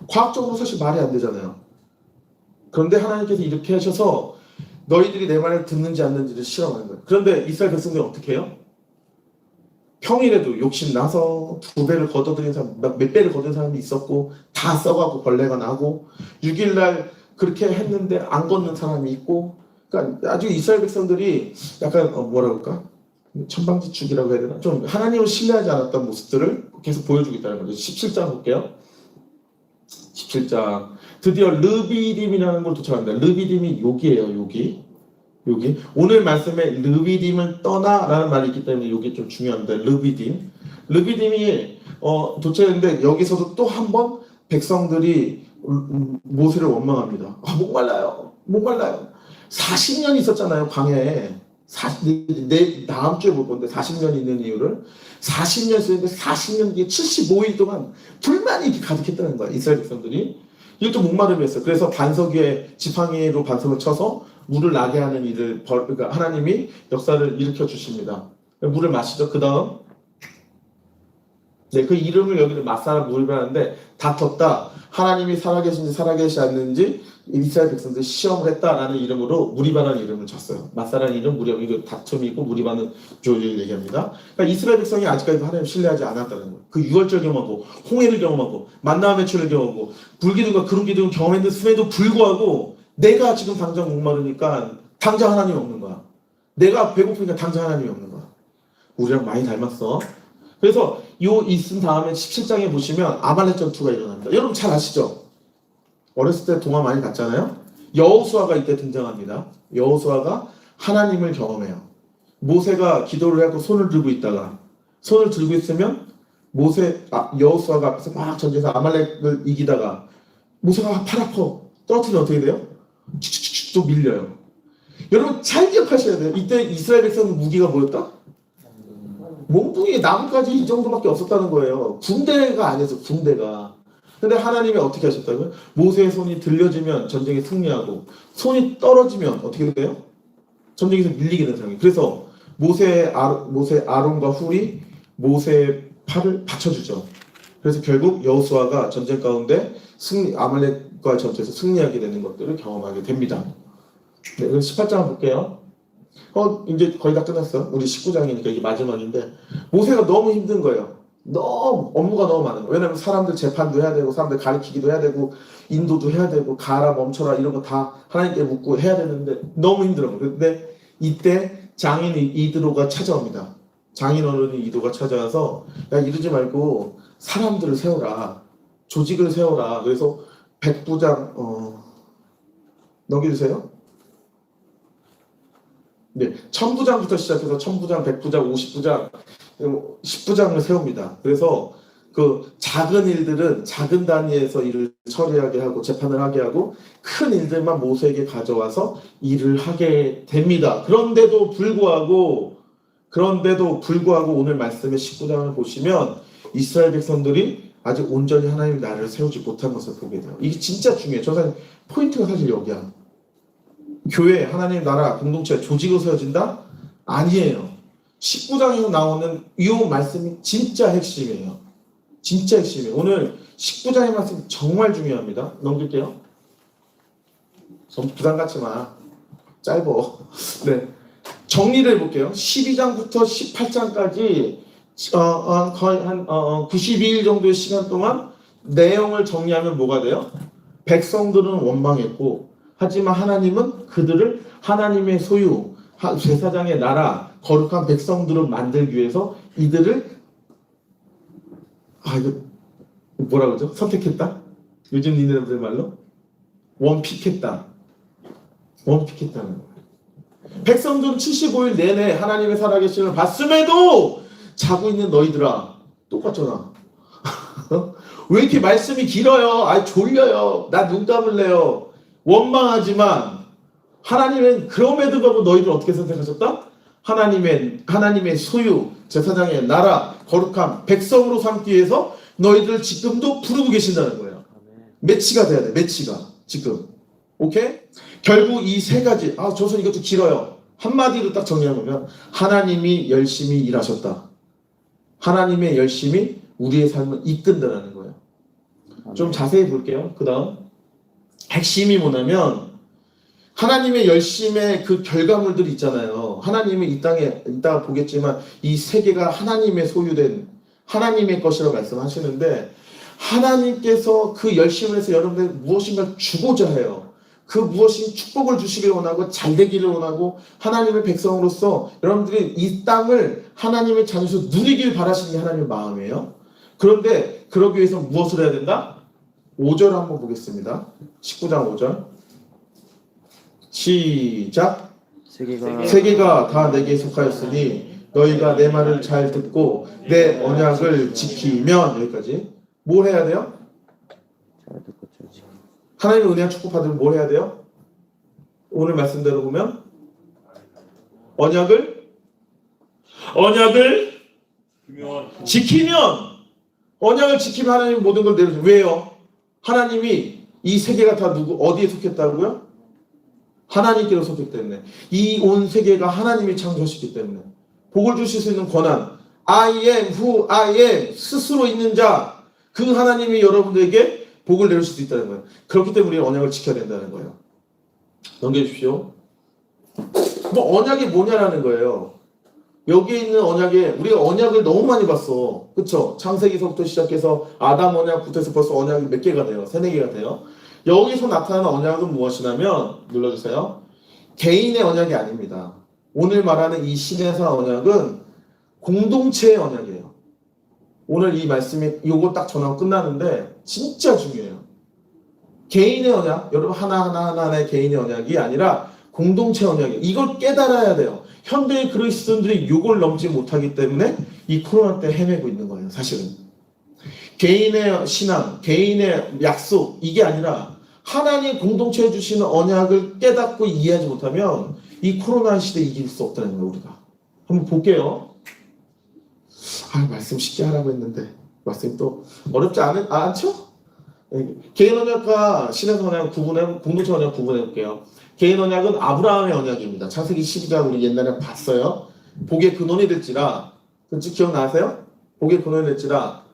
과학적으로 사실 말이 안 되잖아요. 그런데 하나님께서 이렇게 하셔서 너희들이 내 말을 듣는지 안 듣는지를 실험하는 거예요. 그런데 이스라엘 백성들은 어떻게 해요? 평일에도 욕심나서 2배를 걷어들인 사람, 몇 배를 걷은 사람이 있었고 다 썩어가고 벌레가 나고 6일날 그렇게 했는데 안 걷는 사람이 있고 그러니까 아주 이스라엘 백성들이 약간 뭐라 그럴까? 천방지축이라고 해야 되나? 좀 하나님을 신뢰하지 않았던 모습들을 계속 보여주고 있다는 거죠. 17장 볼게요. 17장 드디어 르비딤이라는 걸 도착합니다. 르비딤이 여기예요. 여기 오늘 말씀에 르비딤을 떠나라는 말이 있기 때문에 여기 좀 중요합니다. 르비딤이 도착했는데 여기서도 또 한 번 백성들이 모세를 원망합니다. 목말라요. 40년 있었잖아요. 광야에. 다음 주에 볼 건데 40년 있는 이유를 40년 있었는데 40년 뒤에 75일 동안 불만이 이렇게 가득했다는 거야. 이스라엘 백성들이. 이것도 목마름이었어요. 그래서 반석 위에 지팡이로 반석을 쳐서 물을 나게 하는 일을 그러니까 하나님이 역사를 일으켜 주십니다. 물을 마시죠. 그 다음 그 이름을 여기를 마사라 물이라고 하는데 다퉜다. 하나님이 살아계신지 살아계시지 않는지 이스라엘 백성들이 시험을 했다라는 이름으로 무리바라는 이름을 줬어요. 마사라는 이름 무리 이거 다툼이고 무리바는 조를 얘기합니다. 그러니까 이스라엘 백성이 아직까지도 하나님 신뢰하지 않았다는 거예요. 그 유월절 경험하고 홍해를 경험하고 만나와 매출을 경험하고 불기둥과 구름기둥을 경험했음에도 불구하고 내가 지금 당장 목마르니까 당장 하나님이 없는 거야. 내가 배고프니까 당장 하나님이 없는 거야. 우리랑 많이 닮았어. 그래서 요 있은 다음에 17장에 보시면 아말렉 전투가 일어납니다. 여러분 잘 아시죠? 어렸을 때 동화 많이 봤잖아요. 여호수아가 이때 등장합니다. 여호수아가 하나님을 경험해요. 모세가 기도를 하고 손을 들고 있다가 손을 들고 있으면 여호수아가 앞에서 막 전쟁에서 아말렉을 이기다가 모세가 팔 아파 떨어뜨리면 어떻게 돼요? 또 밀려요. 여러분 잘 기억하셔야 돼요. 이때 이스라엘 백성 무기가 뭐였다? 몽둥이 나뭇가지 이 정도밖에 없었다는 거예요. 군대가 아니었어. 군대가. 근데 하나님이 어떻게 하셨다고요? 모세의 손이 들려지면 전쟁에 승리하고 손이 떨어지면 어떻게 돼요? 전쟁에서 밀리게 되는 상황이에요. 그래서 모세 아론과 훌이 모세의 팔을 받쳐주죠. 그래서 결국 여호수아가 전쟁 가운데 아말렉과 전투에서 승리하게 되는 것들을 경험하게 됩니다. 네, 그럼 18장 볼게요. 이제 거의 다 끝났어. 우리 19장이니까 이게 마지막인데 모세가 너무 힘든 거예요. 업무가 너무 많은 거예요. 왜냐면 사람들 재판도 해야 되고 사람들 가르치기도 해야 되고 인도도 해야 되고 가라 멈춰라 이런 거 다 하나님께 묻고 해야 되는데 너무 힘들어요. 그런데 이때 장인 이드로가 찾아옵니다. 장인 어른이 이도가 찾아와서 야 이러지 말고 사람들을 세워라. 조직을 세워라. 그래서 백부장 넘겨주세요. 네, 1000부장부터 시작해서 1000부장, 100부장, 50부장, 10부장을 세웁니다. 그래서 그 작은 일들은 작은 단위에서 일을 처리하게 하고 재판을 하게 하고 큰 일들만 모세에게 가져와서 일을 하게 됩니다. 그런데도 불구하고 오늘 말씀의 19장을 보시면 이스라엘 백성들이 아직 온전히 하나님의 나라를 세우지 못한 것을 보게 돼요. 이게 진짜 중요해요. 저는 포인트가 사실 여기야. 교회, 하나님 나라, 공동체, 조직으로 세워진다? 아니에요. 19장에서 나오는 이 말씀이 진짜 핵심이에요. 진짜 핵심이에요. 오늘 19장의 말씀 정말 중요합니다. 넘길게요. 너무 부담 갖지 마. 짧어. 네. 정리를 해볼게요. 12장부터 18장까지 거의 한 92일 정도의 시간 동안 내용을 정리하면 뭐가 돼요? 백성들은 원망했고 하지만 하나님은 그들을 하나님의 소유, 제사장의 나라, 거룩한 백성들을 만들기 위해서 이들을 이거 뭐라 그러죠? 선택했다? 요즘 니네들 말로? 원픽했다. 원픽했다는 거예요. 백성들은 75일 내내 하나님의 살아계심을 봤음에도 자고 있는 너희들아 똑같잖아. 왜 이렇게 말씀이 길어요? 졸려요. 나 눈 감을래요. 원망하지만 하나님은 그럼에도 불구하고 너희들 어떻게 선택하셨다? 하나님의 소유, 제사장의 나라, 거룩한 백성으로 삼기 위해서 너희들 지금도 부르고 계신다는 거예요. 매치가 돼야 돼. 매치가 지금. 오케이? 결국 이 세 가지. 조선 이것도 길어요. 한마디로 딱 정리해보면 하나님이 열심히 일하셨다. 하나님의 열심히 우리의 삶을 이끈다는 거예요. 좀 자세히 볼게요. 그 다음 핵심이 뭐냐면 하나님의 열심의 그 결과물들이 있잖아요. 하나님이 이 땅에 이따가 보겠지만 이 세계가 하나님의 소유된 하나님의 것이라고 말씀하시는데 하나님께서 그 열심을 해서 여러분들 무엇인가 주고자 해요. 그 무엇인 축복을 주시길 원하고 잘 되기를 원하고 하나님의 백성으로서 여러분들이 이 땅을 하나님의 자녀로 누리길 바라시는 게 하나님의 마음이에요. 그런데 그러기 위해서 무엇을 해야 된다? 5절 한번 보겠습니다. 19장 5절 시작. 세계가 다 내게 속하였으니 너희가 내 말을 잘 듣고 내 언약을 지키면 여기까지. 뭘 해야 돼요? 하나님의 은혜와 축복 받으면 뭘 해야 돼요? 오늘 말씀대로 보면 언약을 지키면 언약을 지키면 하나님이 모든 걸 내려줘요. 왜요? 하나님이 이 세계가 다 어디에 속했다고요? 하나님께로 속했기 때문에 이 온 세계가 하나님이 창조하셨기 때문에 복을 주실 수 있는 권한 I am who I am 스스로 있는 자 그 하나님이 여러분들에게 복을 내려줄 수 있다는 거예요. 그렇기 때문에 우리는 언약을 지켜야 된다는 거예요. 넘겨주십시오. 언약이 뭐냐라는 거예요. 여기에 있는 언약에 우리가 언약을 너무 많이 봤어. 그쵸? 창세기서부터 시작해서 아담 언약부터 해서 벌써 언약이 몇 개가 돼요? 3-4개가 돼요. 여기서 나타나는 언약은 무엇이냐면 눌러주세요. 개인의 언약이 아닙니다. 오늘 말하는 이 시내사 언약은 공동체의 언약이에요. 오늘 이 말씀이 요거 딱 전하고 끝나는데 진짜 중요해요. 개인의 언약, 여러분 하나하나의 개인의 언약이 아니라 공동체 언약이에요. 이걸 깨달아야 돼요. 현대의 그리스도인들이 이걸 넘지 못하기 때문에 이 코로나 때 헤매고 있는 거예요. 사실은. 개인의 신앙, 개인의 약속 이게 아니라 하나님 공동체에 주시는 언약을 깨닫고 이해하지 못하면 이 코로나 시대에 이길 수 없다는 거예요. 우리가. 한번 볼게요. 말씀 쉽게 하라고 했는데 말씀이 또 어렵지 않죠? 개인 언약과 신의 언약 공동체 언약 구분해 볼게요. 개인 언약은 아브라함의 언약입니다. 창세기 12장 우리 옛날에 봤어요. 복의 근원이 될지라, 그치 기억나세요? 복의 근원이 될지라,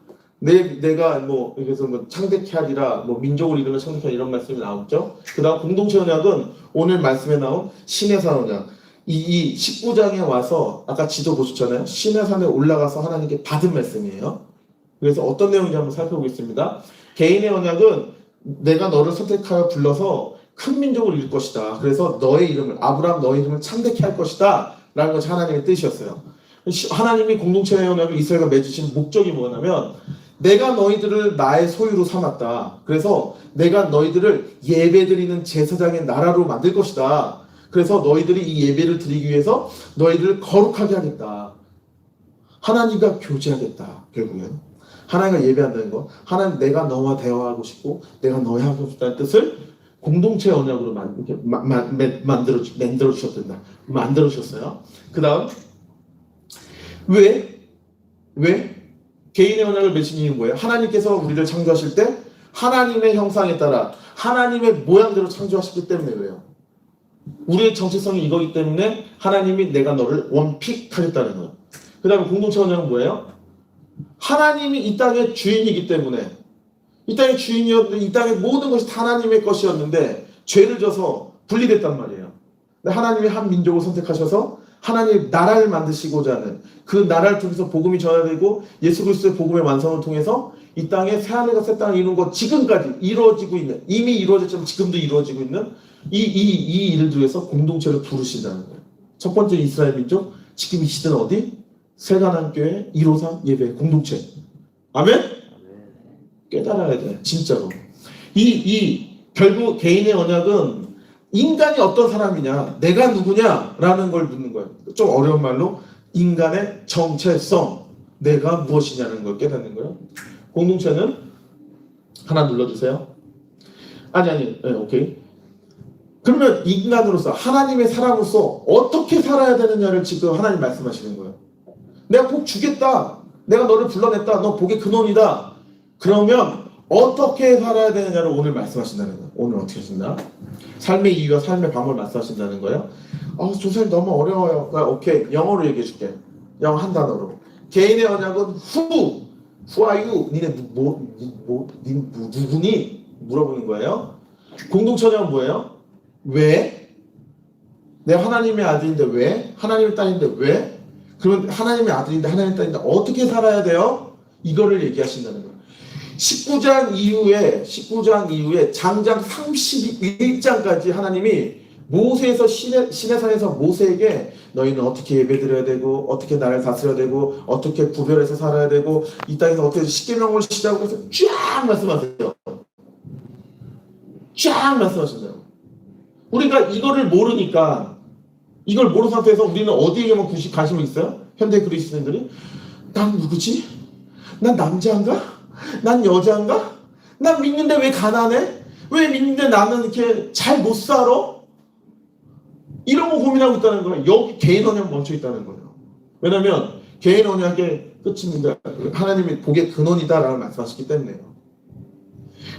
내가 여기서 창대케 하리라, 민족을 이루며 창대케 하리라 이런 말씀이 나오죠. 그 다음 공동체 언약은 오늘 말씀에 나온 신의 산 언약. 이 19장에 와서 아까 지도 보셨잖아요. 신의 산에 올라가서 하나님께 받은 말씀이에요. 그래서 어떤 내용인지 한번 살펴보겠습니다. 개인의 언약은 내가 너를 선택하여 불러서 큰 민족을 이룰 것이다. 그래서 너의 이름을 아브라함 너의 이름을 창대케 할 것이다 라는 것이 하나님의 뜻이었어요. 하나님이 공동체의 언약을 이스라엘과 맺으신 목적이 뭐냐면 내가 너희들을 나의 소유로 삼았다. 그래서 내가 너희들을 예배드리는 제사장의 나라로 만들 것이다. 그래서 너희들이 이 예배를 드리기 위해서 너희들을 거룩하게 하겠다. 하나님과 교제하겠다. 결국은 하나님과 예배한다는 거, 하나님 내가 너와 대화하고 싶고 내가 너와 하고 싶다는 뜻을 공동체 언약으로 만들어 주셨단다. 만들어 주셨어요. 그 다음 왜 개인의 언약을 맺힌 이유는 뭐예요? 하나님께서 우리를 창조하실 때 하나님의 형상에 따라 하나님의 모양대로 창조하셨기 때문에 왜요? 우리의 정체성이 이거기 때문에 하나님이 내가 너를 원픽하겠다는 거예요. 그 다음에 공동체 언약은 뭐예요? 하나님이 이 땅의 주인이기 때문에 이 땅의 주인이었는데 이 땅의 모든 것이 다 하나님의 것이었는데 죄를 져서 분리됐단 말이에요. 근데 하나님이 한 민족을 선택하셔서 하나님의 나라를 만드시고자 하는 그 나라를 통해서 복음이 전하되고 예수 그리스도의 복음의 완성을 통해서 이 땅에 새하늘과 새 땅을 이루는 것 지금까지 이루어지고 있는 이미 이루어졌지만 지금도 이루어지고 있는 이 일을 위해서 공동체를 부르신다는 거예요. 첫 번째 이스라엘 민족 지금 이 시대는 어디? 새가난교회 153 예배 공동체. 아멘? 깨달아야 돼 진짜로. 결국 개인의 언약은 인간이 어떤 사람이냐, 내가 누구냐라는 걸 묻는 거예요. 좀 어려운 말로 인간의 정체성, 내가 무엇이냐는 걸 깨닫는 거예요. 공동체는 하나 눌러주세요. 아니, 네, 오케이. 그러면 인간으로서 하나님의 사람으로서 어떻게 살아야 되느냐를 지금 하나님 말씀하시는 거예요. 내가 복 주겠다. 내가 너를 불러냈다. 너 복의 근원이다. 그러면 어떻게 살아야 되느냐를 오늘 말씀하신다는 거예요. 오늘 어떻게 하신다? 삶의 이유와 삶의 방법을 말씀하신다는 거예요. 조선이 너무 어려워요. 오케이, 영어로 얘기해 줄게. 영어 한 단어로. 개인의 언약은 who are you? 니네 누구니? 물어보는 거예요. 공동체 언약은 뭐예요? 왜? 내가 하나님의 아들인데 왜? 하나님의 딸인데 왜? 그러면 하나님의 아들인데 하나님의 딸인데 어떻게 살아야 돼요? 이거를 얘기하신다는 거예요. 19장 이후에 장장 31장까지 하나님이 모세에서 시내산에서 모세에게 너희는 어떻게 예배드려야 되고 어떻게 나를 다스려야 되고 어떻게 구별해서 살아야 되고 이 땅에서 어떻게 십계명을 시작으로 해서 쫙 말씀하세요. 쫙 말씀하신다고. 우리가 이거를 모르니까 이걸 모르는 상태에서 우리는 어디에만 관심이 있어요? 현대 그리스도인들이 난 누구지? 난 남자인가? 난 여자인가? 난 믿는데 왜 가난해? 왜 믿는데 나는 이렇게 잘 못 살아? 이런 거 고민하고 있다는 거예요. 여기 개인 언약 멈춰 있다는 거예요. 왜냐하면 개인 언약의 끝입니다. 하나님이 복의 근원이다라고 말씀하셨기 때문에요.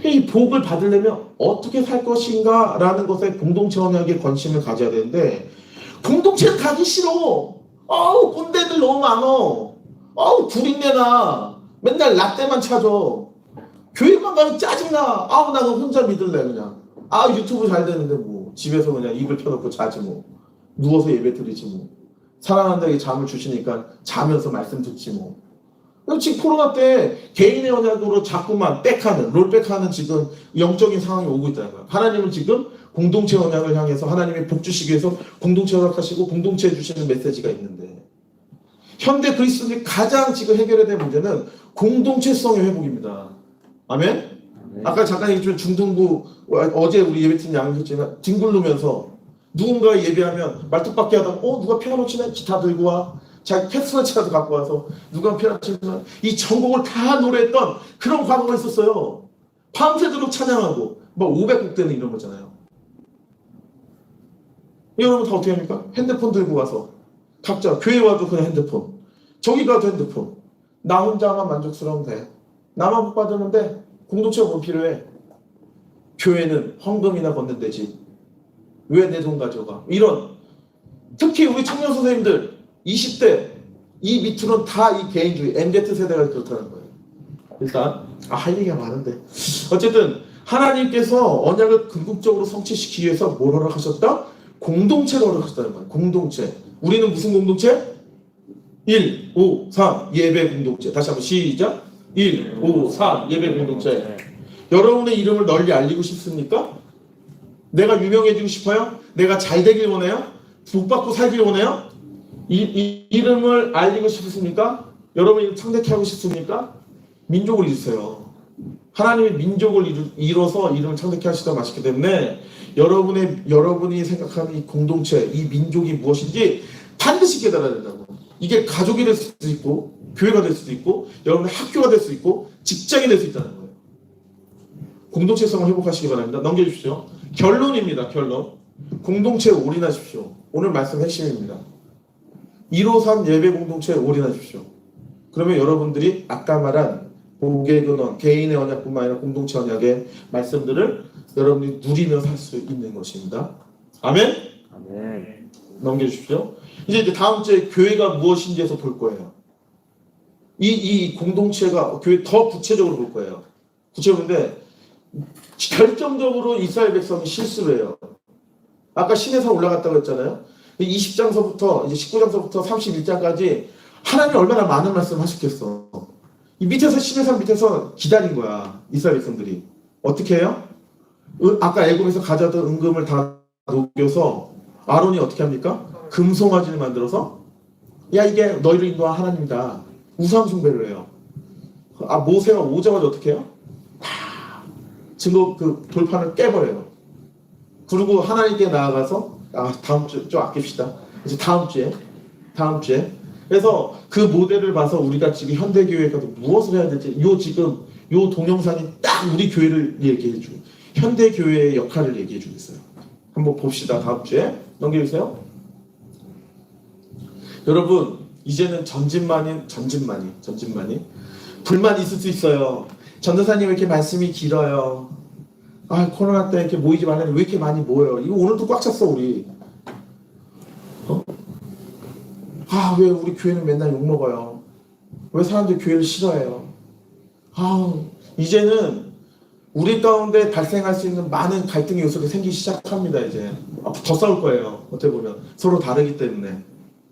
이 복을 받으려면 어떻게 살 것인가 라는 것에 공동체 언약에 관심을 가져야 되는데 공동체는 가기 싫어. 꼰대들 너무 많어. 구린내나 맨날 라떼만 찾아. 교회만 가면 짜증나. 나 그거 혼자 믿을래 그냥. 유튜브 잘 되는데 뭐 집에서 그냥 입을 펴놓고 자지 뭐. 누워서 예배 드리지 뭐. 사랑한다고 잠을 주시니까 자면서 말씀 듣지 뭐. 지금 코로나 때 개인의 언약으로 자꾸만 롤백하는 지금 영적인 상황이 오고 있다는 거예요. 하나님은 지금 공동체 언약을 향해서 하나님의 복 주시기 위해서 공동체 언약하시고 공동체에 주시는 메시지가 있는데 현대 그리스도인이 가장 지금 해결해야 될 문제는 공동체성의 회복입니다. 아멘? 아까 잠깐 얘기했지만 중등부 어제 우리 예배팀 양육했지만 뒹굴르면서 누군가 예배하면 말뚝박기 하다가 누가 피아노 치네? 기타 들고 와. 자기 패스너치라도 갖고 와서 누가 피아노 치면 이 전곡을 다 노래했던 그런 과거가 있었어요. 밤새도록 찬양하고 뭐 500곡 되는 이런 거잖아요. 여러분 다 어떻게 합니까? 핸드폰 들고 와서 각자 교회 와도 그냥 핸드폰, 저기 가도 핸드폰. 나 혼자만 만족스러우면 돼. 나만 복 받으면 돼. 공동체가 뭐 필요해? 교회는 헌금이나 걷는 데지. 왜 내 돈 가져가? 이런. 특히 우리 청년 선생님들 20대 이 밑으로는 다 이 개인주의 MZ세대가 그렇다는 거예요. 일단 할 얘기가 많은데 어쨌든 하나님께서 언약을 궁극적으로 성취시키기 위해서 뭘 허락하셨다? 공동체를 허락하셨다는 거예요. 공동체. 우리는 무슨 공동체? 1, 5, 3 예배 공동체. 다시 한번 시작. 1, 5, 3 예배 공동체. 여러분의 이름을 널리 알리고 싶습니까? 내가 유명해지고 싶어요? 내가 잘 되길 원해요? 복 받고 살길 원해요? 이 이름을 알리고 싶습니까? 여러분이 창대케 하고 싶습니까? 민족을 이루세요. 하나님의 민족을 이뤄서 이름을 창대케 하시다 마시기 때문에 여러분이 생각하는 이 공동체, 이 민족이 무엇인지 반드시 깨달아야 된다고. 이게 가족이 될 수도 있고 교회가 될 수도 있고 여러분의 학교가 될 수 있고 직장이 될 수 있다는 거예요. 공동체성을 회복하시기 바랍니다. 넘겨주십시오. 결론입니다. 결론. 공동체에 올인하십시오. 오늘 말씀 핵심입니다. 153 예배 공동체에 올인하십시오. 그러면 여러분들이 아까 말한 복의 근원, 개인의 언약뿐만 아니라 공동체 언약의 말씀들을 여러분이 누리며 살 수 있는 것입니다. 아멘? 아멘. 넘겨주십시오. 이제 다음 주에 교회가 무엇인지에서 볼 거예요. 이 공동체가 교회 더 구체적으로 볼 거예요. 구체적인데 결정적으로 이스라엘 백성이 실수를 해요. 아까 시내산 올라갔다고 했잖아요. 20장서부터 이제 19장서부터 31장까지 하나님이 얼마나 많은 말씀을 하셨겠어. 이 밑에서 시내산 밑에서 기다린 거야. 이스라엘 백성들이. 어떻게 해요? 아까 애굽에서 가져왔던 은금을 다 녹여서 아론이 어떻게 합니까? 금송아지를 만들어서 야 이게 너희를 인도한 하나님이다. 우상 숭배를 해요. 모세가 오자마자 어떻게 해요? 다 증거 그 돌판을 깨버려요. 그리고 하나님께 나아가서 다음 주 좀 아낍시다. 이제 다음 주에 그래서 그 모델을 봐서 우리가 지금 현대 교회가 무엇을 해야 될지 지금 요 동영상이 딱 우리 교회를 얘기해 주고 현대 교회의 역할을 얘기해 주고 있어요. 한번 봅시다. 다음 주에 넘겨주세요. 여러분 이제는 전진만이 불만 있을 수 있어요. 전도사님 왜 이렇게 말씀이 길어요? 코로나 때 이렇게 모이지 말라니 왜 이렇게 많이 모여요? 이거 오늘도 꽉 찼어 우리. 왜 우리 교회는 맨날 욕먹어요? 왜 사람들이 교회를 싫어해요? 이제는 우리 가운데 발생할 수 있는 많은 갈등의 요소가 생기기 시작합니다. 이제 더 싸울 거예요. 어떻게 보면 서로 다르기 때문에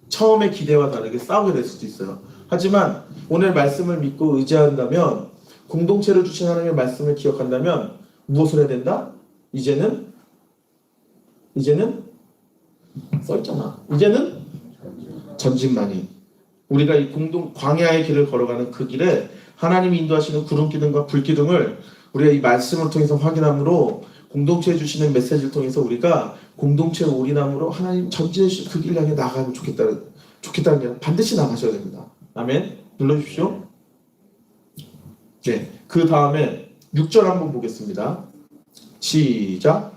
처음의 기대와 다르게 싸우게 될 수도 있어요. 하지만 오늘 말씀을 믿고 의지한다면 공동체를 주신 하나님의 말씀을 기억한다면 무엇을 해야 된다? 이제는 써있잖아. 이제는 전진만이 우리가 이 광야의 길을 걸어가는 그 길에 하나님이 인도하시는 구름기둥과 불기둥을 우리가 이 말씀을 통해서 확인함으로 공동체에 주시는 메시지를 통해서 우리가 공동체에 올인함으로 하나님 전진해 주신 그 길 향해 나가면 좋겠다는 게 아니라 반드시 나가셔야 됩니다. 아멘. 눌러주십시오. 네, 그 다음에 6절 한번 보겠습니다. 시작.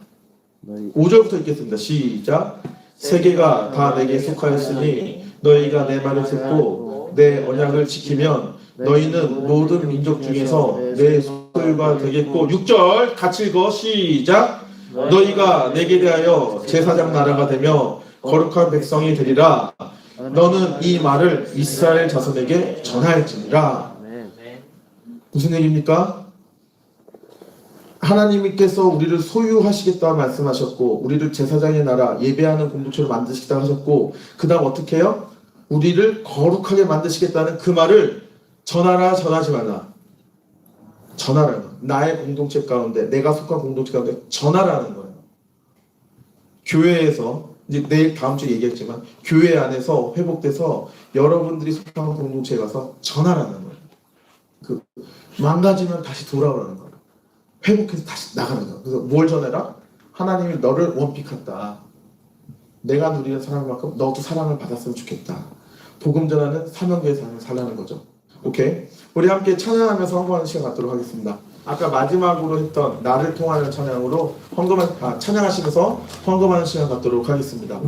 5절부터 읽겠습니다. 시작. 세계가 다 내게 속하였으니 너희가 내 말을 듣고 내 언약을 지키면 너희는 모든 민족 중에서 내 소유가 되겠고 6절 같이 읽어. 시작. 너희가 내게 대하여 제사장 나라가 되며 거룩한 백성이 되리라. 너는 이 말을 이스라엘 자손에게 전할지니라. 무슨 얘기입니까? 하나님께서 우리를 소유하시겠다 말씀하셨고 우리를 제사장의 나라 예배하는 공동체로 만드시겠다 하셨고 그 다음 어떻게 해요? 우리를 거룩하게 만드시겠다는 그 말을 전하라 전하지 말라. 전하라는 거예요. 나의 공동체 가운데 내가 속한 공동체 가운데 전하라는 거예요. 교회에서 이제 내일 다음 주에 얘기했지만 교회 안에서 회복돼서 여러분들이 속한 공동체에 가서 전하라는 거예요. 그 망가지면 다시 돌아오라는 거예요. 회복해서 다시 나가는 거예요. 그래서 뭘 전해라? 하나님이 너를 원픽했다. 내가 누리는 사랑만큼 너도 사랑을 받았으면 좋겠다. 복음 전하는 사명계의 삶을 살라는 거죠. 오케이? 우리 함께 찬양하면서 헌금하는 시간 갖도록 하겠습니다. 아까 마지막으로 했던 나를 통하는 찬양으로 찬양하시면서 헌금하는 시간 갖도록 하겠습니다.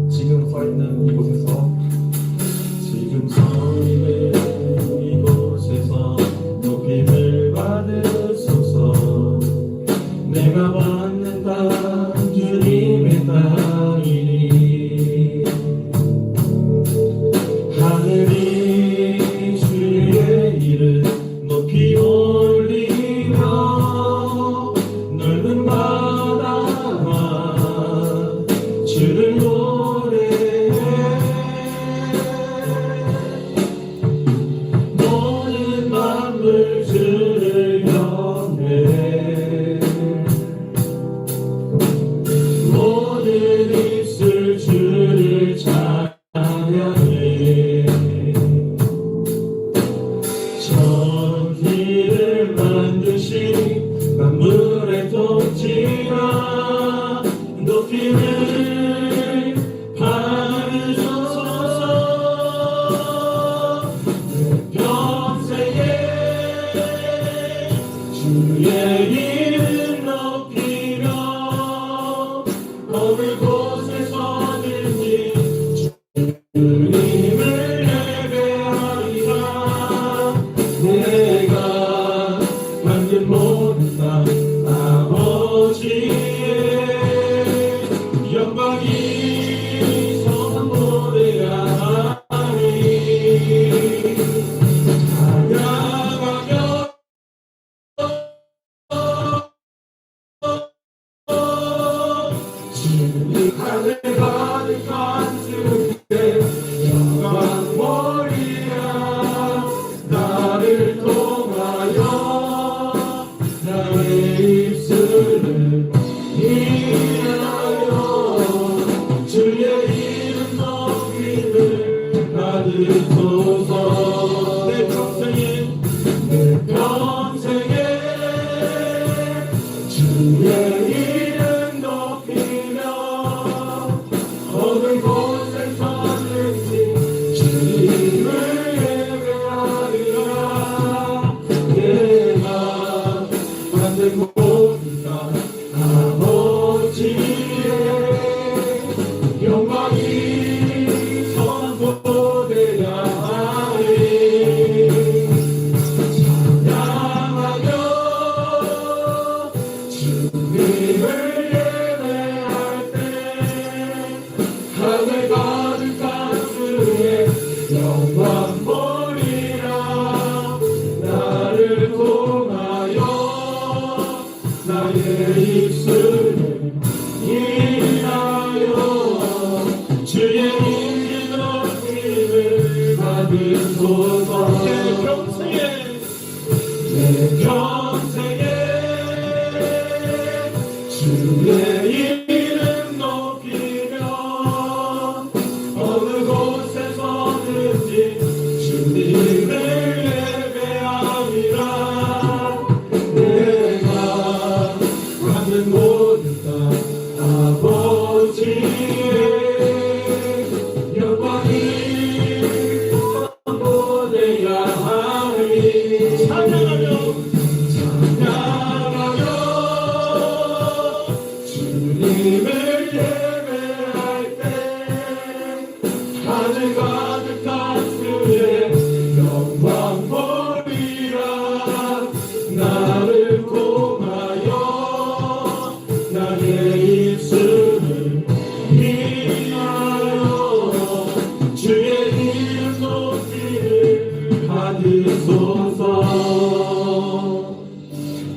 지금 서 있는 이곳에서 높임을 받으소서. 내가 받는다 주님의 땅이니 하늘이 주의 이름 높이고 내 평생에 주의 이름 높이며 어느 곳에서든지 주님을 예배하리라. 내가 받는 모든 것 아버지의 영광이 보내야 하리. 찬양하며 주님을 예배할 때 하늘 가득한 주의 영광 보리라. 나를 통하여 나의 입술을 위하여 주의 이름 높이를 받으소서.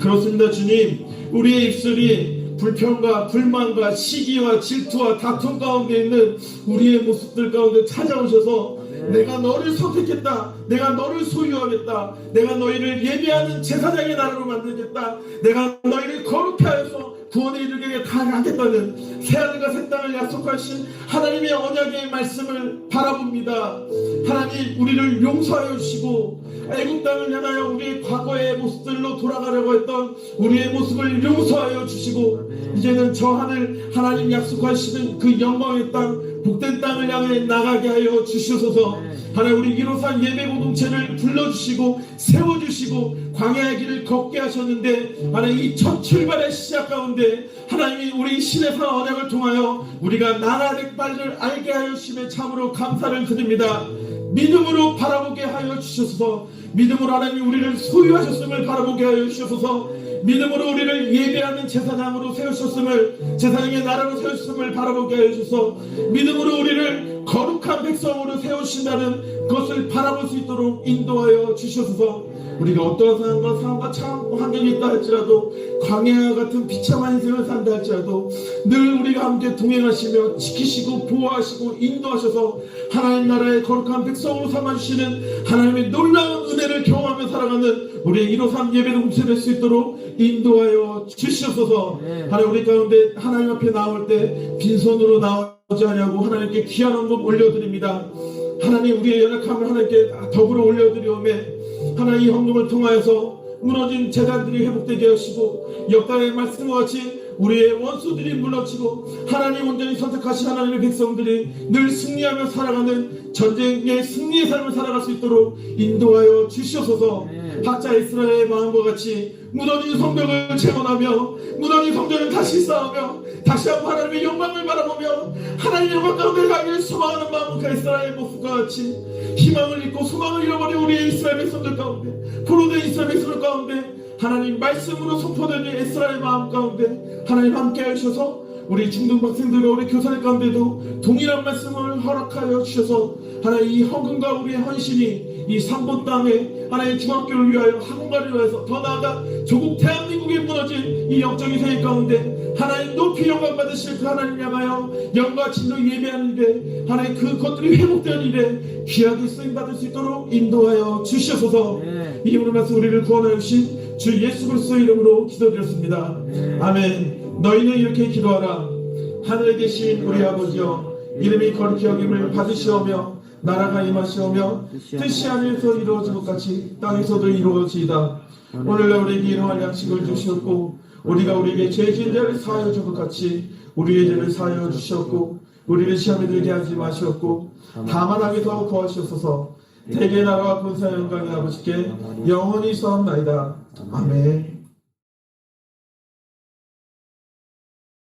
그렇습니다. 주님, 우리의 입술이 불평과 불만과 시기와 질투와 다툼 가운데 있는 우리의 모습들 가운데 찾아오셔서 내가 너를 선택했다, 내가 너를 소유하겠다, 내가 너희를 예배하는 제사장의 나라로 만들겠다, 내가 너희를 거룩해 하여서 구원에 이르게 다 하겠다는 새하늘과 새 땅을 약속하신 하나님의 언약의 말씀을 바라봅니다. 하나님, 우리를 용서하여 주시고 애굽 땅을 향하여 우리의 과거의 모습들로 돌아가려고 했던 우리의 모습을 용서하여 주시고 이제는 저 하늘 하나님 약속하시는 그 영광의 땅, 복된 땅을 향해 나가게 하여 주시옵소서. 하나님, 우리 153 예배 공동체를 불러주시고 세워주시고 광야의 길을 걷게 하셨는데 하나님, 이 첫 출발의 시작 가운데 하나님이 우리 신의 산 언약을 통하여 우리가 나라의 빨을 알게 하여 주심에 참으로 감사를 드립니다. 믿음으로 바라보게 하여 주셔서, 믿음으로 하나님 우리를 소유하셨음을 바라보게 하여 주셔서, 믿음으로 우리를 예배하는 제사장으로 세우셨음을, 제사장의 나라로 세우셨음을 바라보게 하여 주셔서, 믿음으로 우리를 거룩한 백성으로 세우신다는 것을 바라볼 수 있도록 인도하여 주셔서, 우리가 어떠한 상황과 참 환경이 있다 할지라도, 광야 같은 비참한 인생을 산다 할지라도 늘 우리가 함께 동행하시며 지키시고 보호하시고 인도하셔서 하나님 나라의 거룩한 백성으로 삼아주시는 하나님의 놀라운 은혜를 경험하며 살아가는 우리의 153 예배 공동체 될 수 있도록 인도하여 주시옵소서. 하나님, 우리 가운데 하나님 앞에 나올 때 빈손으로 나오지 않냐고 하나님께 귀한 헌금 올려드립니다. 하나님, 우리의 연약함을 하나님께 더불어 올려드리오매 하나님, 이 헌금을 통하여서 무너진 재단들이 회복되게 하시고 역사의 말씀과 같이 우리의 원수들이 물러치고 하나님 온전히 선택하신 하나님의 백성들이 늘 승리하며 살아가는 전쟁의 승리의 삶을 살아갈 수 있도록 인도하여 주시옵소서. 학자 이스라엘의 마음과 같이 무너진 성벽을 재건하며 무너진 성전을 다시 쌓으며 다시 한번 하나님의 영광을 바라보며 하나님의 영광 가운데 가기를 소망하는 마음과 이스라엘의 모습과 같이 희망을 잃고 소망을 잃어버린 우리의 이스라엘 백성들 가운데, 포로된 이스라엘 백성들 가운데 하나님 말씀으로 선포되는 이스라엘 마음 가운데 하나님 함께 하셔서 우리 중등학생들과 우리 교사들 가운데도 동일한 말씀을 허락하여 주셔서 하나님, 이 헌금과 우리의 헌신이 이 3번 땅에 하나님 중학교를 위하여 학원가를 위해서 더 나아가 조국 대한민국에 무너진 이 영적인 세계 가운데 하나님 높이 영광 받으실 그 하나님 향하여 영과 진로 예배하는 일에 하나님 그것들이 회복되는 일에 귀하게 쓰임받을 수 있도록 인도하여 주시옵소서. 이 이름으로 말씀 우리를 구원하여 주신 주 예수 그리스도의 이름으로 기도드렸습니다. 아멘. 너희는 이렇게 기도하라. 하늘에 계신 우리 아버지여, 이름이 거룩히 여김을 받으시오며 나라가 임하시오며 뜻이 하늘에서 이루어진 것 같이 땅에서도 이루어지이다. 오늘날 우리에게 일용할 양식을 주시었고 우리가 우리에게 죄 지은 자를 사하여 준 것 같이 우리의 죄를 사하여 주시었고 우리를 시험에 들게 하지 마시었고 다만 악에서 구하시옵소서. 대개 나라와 권세와 영광이 아버지께 영원히 있사옵나이다. 아멘.